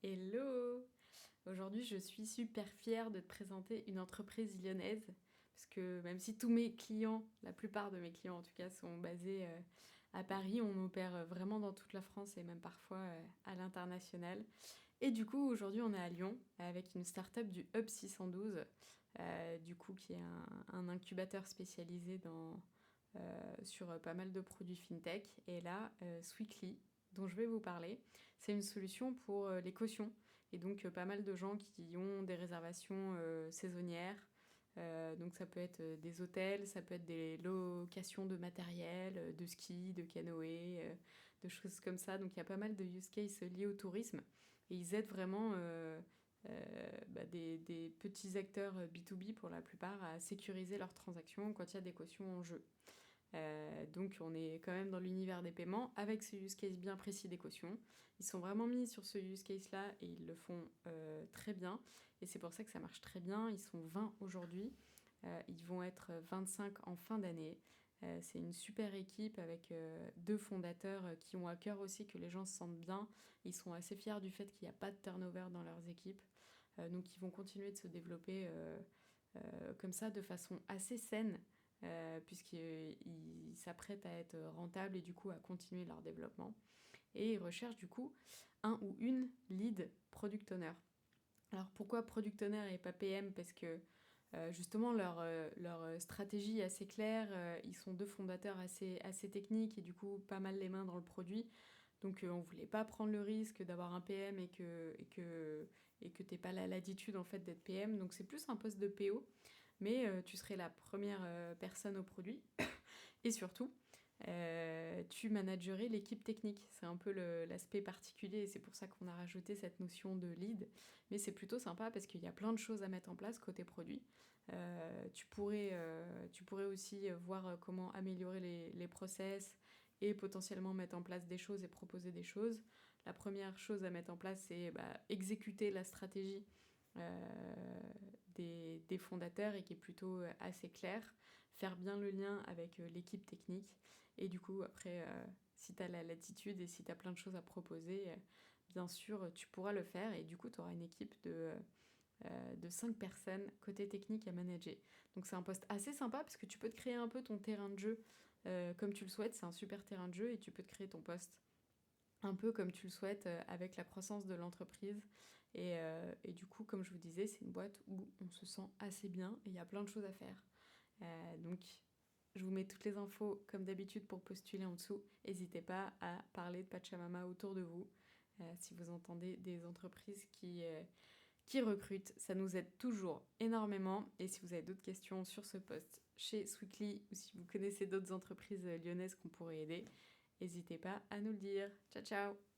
Hello! Aujourd'hui, je suis super fière de te présenter une entreprise lyonnaise, parce que même si tous mes clients, la plupart de mes clients en tout cas, sont basés à Paris, on opère vraiment dans toute la France et même parfois à l'international. Et du coup, aujourd'hui, on est à Lyon avec une start-up du Hub 612, du coup, qui est un incubateur spécialisé sur pas mal de produits fintech. Et là, Sweekly, dont je vais vous parler, c'est une solution pour les cautions. Et donc, pas mal de gens qui ont des réservations saisonnières. Donc, ça peut être des hôtels, ça peut être des locations de matériel, de ski, de canoë, de choses comme ça. Donc, il y a pas mal de use cases liés au tourisme. Et ils aident vraiment des petits acteurs B2B pour la plupart à sécuriser leurs transactions quand il y a des cautions en jeu. Donc on est quand même dans l'univers des paiements avec ce use case bien précis des cautions. Ils sont vraiment mis sur ce use case là et ils le font très bien. Et c'est pour ça que ça marche très bien. Ils sont 20 aujourd'hui. Ils vont être 25 en fin d'année. C'est une super équipe avec deux fondateurs qui ont à cœur aussi que les gens se sentent bien. Ils sont assez fiers du fait qu'il n'y a pas de turnover dans leurs équipes. Donc ils vont continuer de se développer comme ça de façon assez saine. Puisqu'ils s'apprêtent à être rentables et du coup à continuer leur développement. Et ils recherchent du coup un ou une lead product owner. Alors pourquoi product owner et pas PM? Parce que justement leur stratégie est assez claire, ils sont deux fondateurs assez techniques et du coup pas mal les mains dans le produit. Donc on voulait pas prendre le risque d'avoir un PM et que t'aies pas la latitude en fait d'être PM. Donc c'est plus un poste de PO, mais tu serais la première personne au produit. Et surtout, tu managerais l'équipe technique. C'est un peu l'aspect particulier et c'est pour ça qu'on a rajouté cette notion de lead. Mais c'est plutôt sympa parce qu'il y a plein de choses à mettre en place côté produit. Tu pourrais aussi voir comment améliorer les process et potentiellement mettre en place des choses et proposer des choses. La première chose à mettre en place, c'est exécuter la stratégie des fondateurs et qui est plutôt assez claire, faire bien le lien avec l'équipe technique et du coup après si tu as la latitude et si tu as plein de choses à proposer, bien sûr tu pourras le faire et du coup tu auras une équipe de 5 personnes côté technique à manager. Donc c'est un poste assez sympa parce que tu peux te créer un peu ton terrain de jeu comme tu le souhaites, c'est un super terrain de jeu et tu peux te créer ton poste un peu comme tu le souhaites avec la croissance de l'entreprise. Et du coup, comme je vous disais, c'est une boîte où on se sent assez bien et il y a plein de choses à faire. Donc, je vous mets toutes les infos comme d'habitude pour postuler en dessous. N'hésitez pas à parler de Pachamama autour de vous si vous entendez des entreprises qui recrutent. Ça nous aide toujours énormément. Et si vous avez d'autres questions sur ce poste chez Sweekly ou si vous connaissez d'autres entreprises lyonnaises qu'on pourrait aider, n'hésitez pas à nous le dire. Ciao ciao!